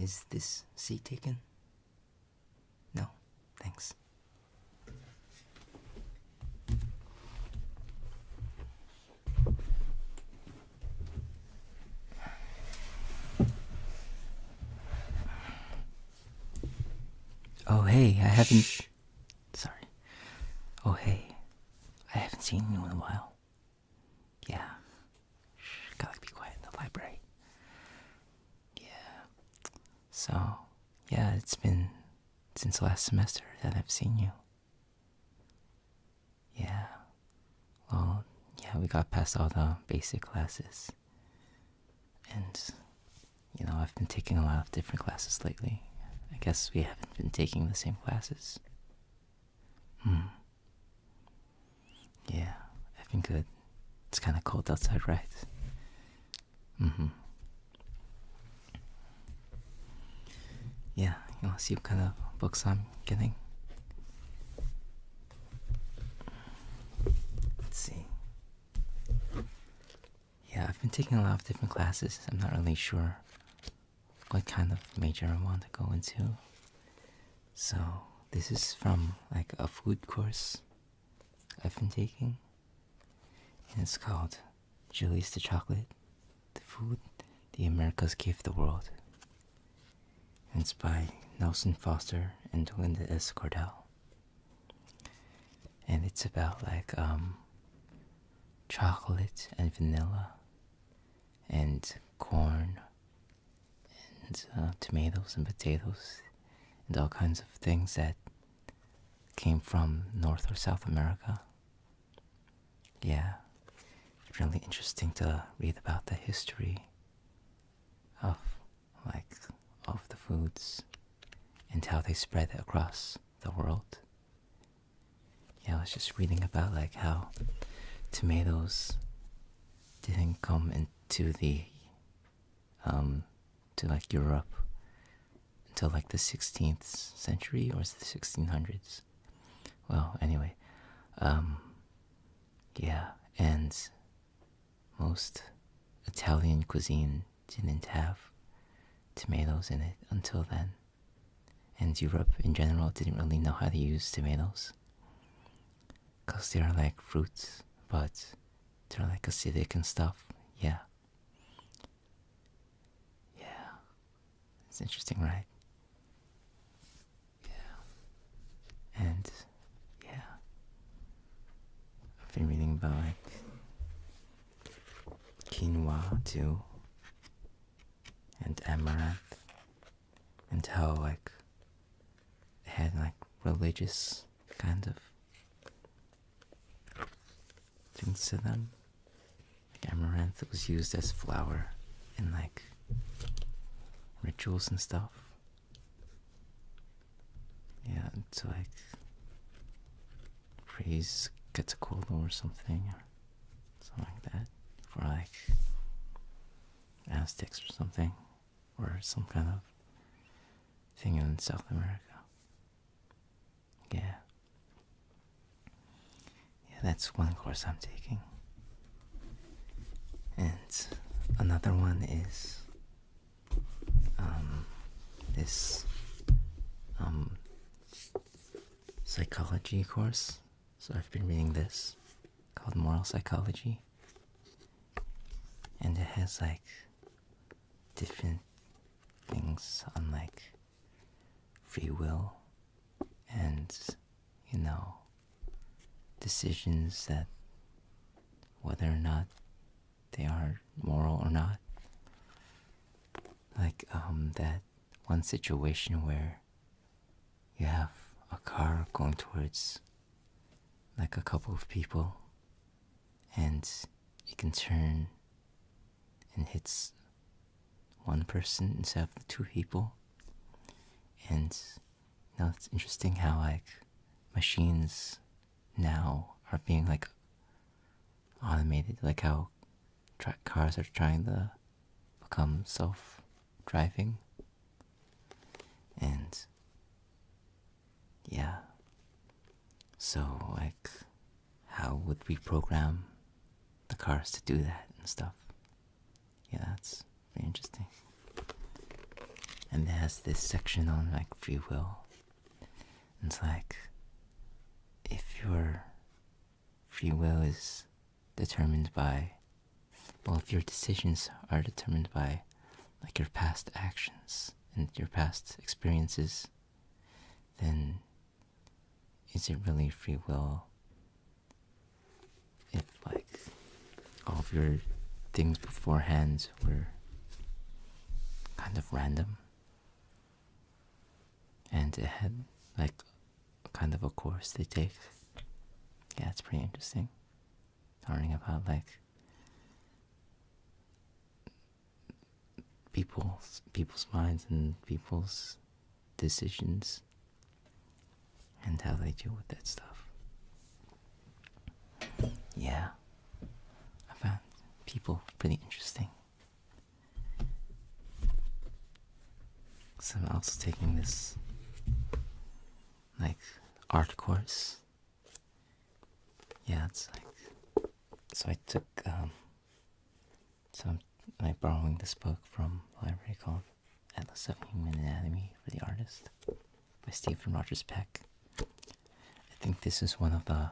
Is this seat taken? No, thanks. Oh, hey, I haven't... Shh. Sorry. Oh, hey, I haven't seen you in a while. Yeah. Shh, gotta be quiet in the library. Yeah. So, yeah, it's been since last semester that I've seen you. Yeah. Well, yeah, we got past all the basic classes. And, I've been taking a lot of different classes lately. I guess we haven't been taking the same classes. Yeah, I've been good. It's kind of cold outside, right? Yeah, you want to see what kind of books I'm getting? Let's see. Yeah, I've been taking a lot of different classes. I'm not really sure what kind of major I want to go into. So, this is from like a food course I've been taking. And it's called Julie's the Chocolate, the Food the Americas Gave the World. And it's by Nelson Foster and Linda S. Cordell. And it's about like chocolate and vanilla and corn and tomatoes and potatoes and all kinds of things that came from North or South America. Yeah, it's really interesting to read about the history of the foods and how they spread across the world. Yeah, I was just reading about like how tomatoes didn't come into the to like Europe until like the 16th century or the 1600s. Well, anyway, yeah, and most Italian cuisine didn't have tomatoes in it until then. And Europe in general didn't really know how to use tomatoes because they are like fruits, but they're like acidic and stuff. Yeah. Yeah. It's interesting, right? Yeah. And yeah. I've been reading about like quinoa too. And amaranth. And how like it had like religious kind of things to them. Like amaranth was used as flour in like rituals and stuff. Yeah, to like praise Quetzalcoatl or something like that. For like Aztecs or something. Or some kind of thing in South America. Yeah. Yeah, that's one course I'm taking. And another one is this psychology course. So I've been reading this called Moral Psychology. And it has like different things on like free will and decisions that whether or not they are moral or not. Like that one situation where you have a car going towards like a couple of people and it can turn and hits one person instead of two people. And it's interesting how like machines now are being like automated, like how cars are trying to become self-driving. And yeah, so like how would we program the cars to do that and stuff? Yeah, that's very interesting. and it has this section on like free will. And it's like, if your free will is determined by, well, if your decisions are determined by like your past actions and your past experiences, then is it really free will if like all of your things beforehand were kind of random and it had like kind of a course they take? Yeah, it's pretty interesting learning about like people's minds and people's decisions and how they deal with that stuff. Yeah, I found people pretty interesting. So I'm also taking this like art course. Yeah, it's like, so I took so I'm like borrowing this book from a library called Atlas of Human Anatomy for the Artist by Stephen Rogers Peck. I think this is one of the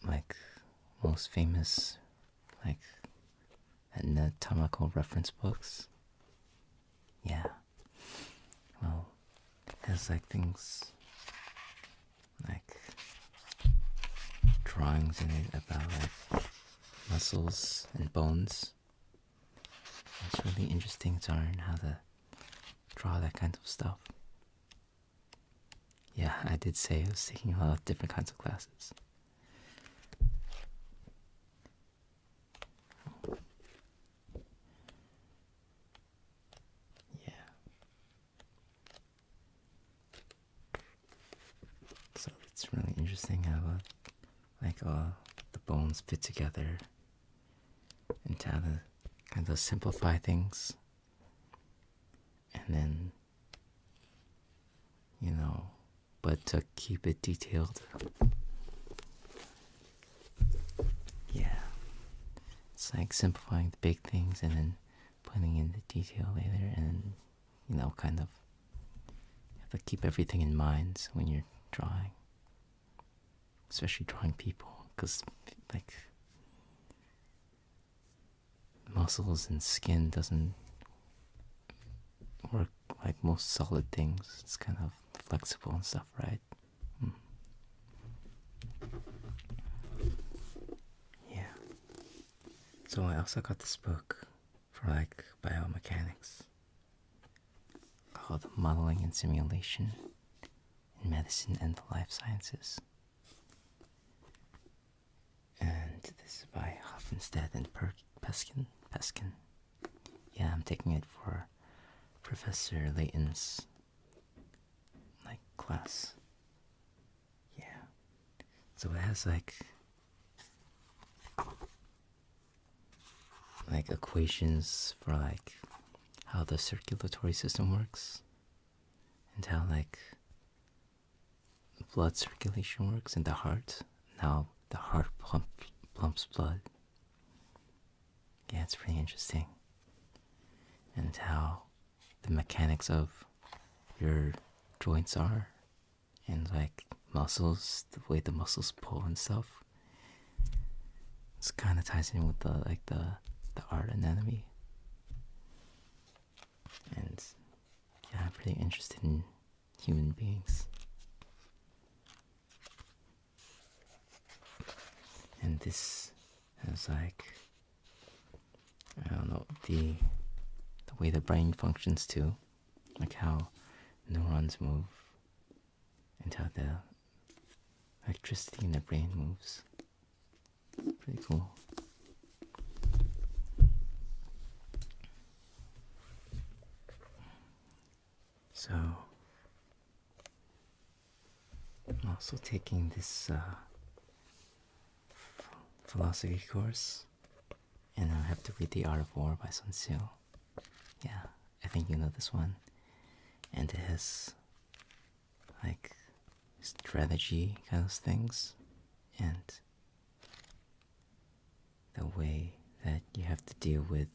like most famous like anatomical reference books. Yeah. Well, it has like things like drawings in it about like muscles and bones. It's really interesting to learn how to draw that kind of stuff. Yeah, I did say I was taking a lot of different kinds of classes. Yeah. So it's really interesting how like the bones fit together and how to kind of simplify things. And then, you know, but to keep it detailed. Yeah. It's like simplifying the big things and then putting in the detail later, and you know, kind of you have to keep everything in mind when you're drawing, especially drawing people, because like muscles and skin doesn't work like most solid things. It's kind of flexible and stuff, right? Yeah. So I also got this book for like biomechanics called Modeling and Simulation in Medicine and the Life Sciences. And this is by Hofstede and Peskin. Yeah, I'm taking it for Professor Layton's like class. Yeah. So it has like equations for like how the circulatory system works and how like blood circulation works in the heart and how the heart pumps blood. Yeah, it's pretty interesting. And how the mechanics of your joints are and like muscles, the way the muscles pull and stuff. It's kind of ties in with the art anatomy. And yeah, I'm pretty interested in human beings. And this has like, I don't know, the way the brain functions too, like how neurons move and how the electricity in the brain moves. Pretty cool. So I'm also taking this philosophy course, and I have to read The Art of War by Sun Tzu. Yeah, I think you know this one. And it has like strategy kind of things and the way that you have to deal with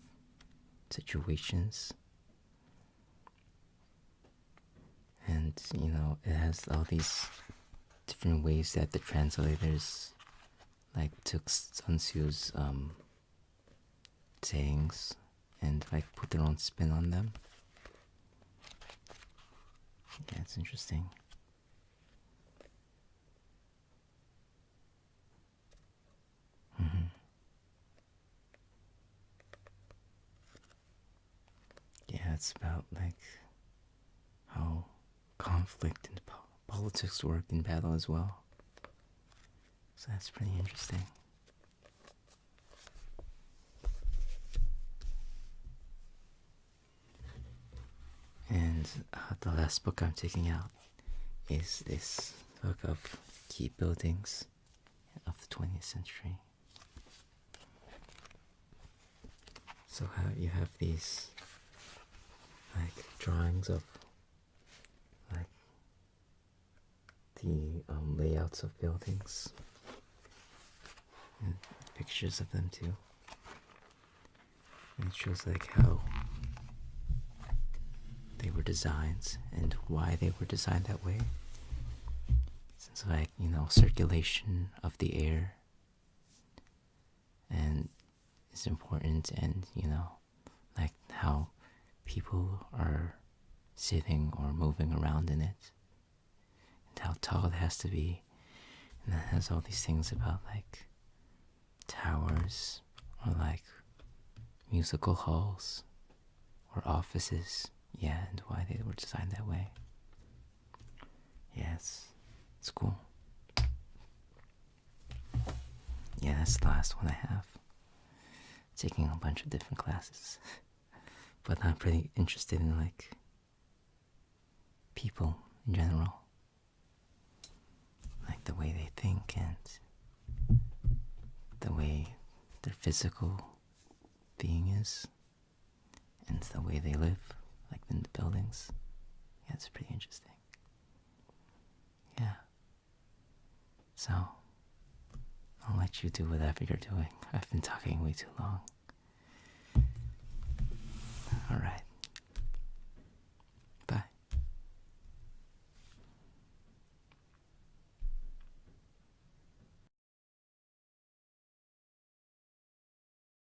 situations And, it has all these different ways that the translators like took Sun Tzu's sayings and like put their own spin on them. Yeah, it's interesting. hmm Yeah, it's about like how conflict and politics work in battle as well. So that's pretty interesting. And the last book I'm taking out is this book of key buildings of the 20th century. So how you have these like drawings of like the layouts of buildings and pictures of them too. And it shows like how they were designed and why they were designed that way. Since like, circulation of the air and is important, and like how people are sitting or moving around in it and how tall it has to be. And it has all these things about like towers or like musical halls or offices. Yeah, and why they were designed that way. Yeah, it's cool. Yeah, that's the last one I have. Taking a bunch of different classes. But I'm pretty interested in like people in general. Like the way they think and the way their physical being is and the way they live, like in the buildings. Yeah, it's pretty interesting. Yeah. So I'll let you do whatever you're doing. I've been talking way too long.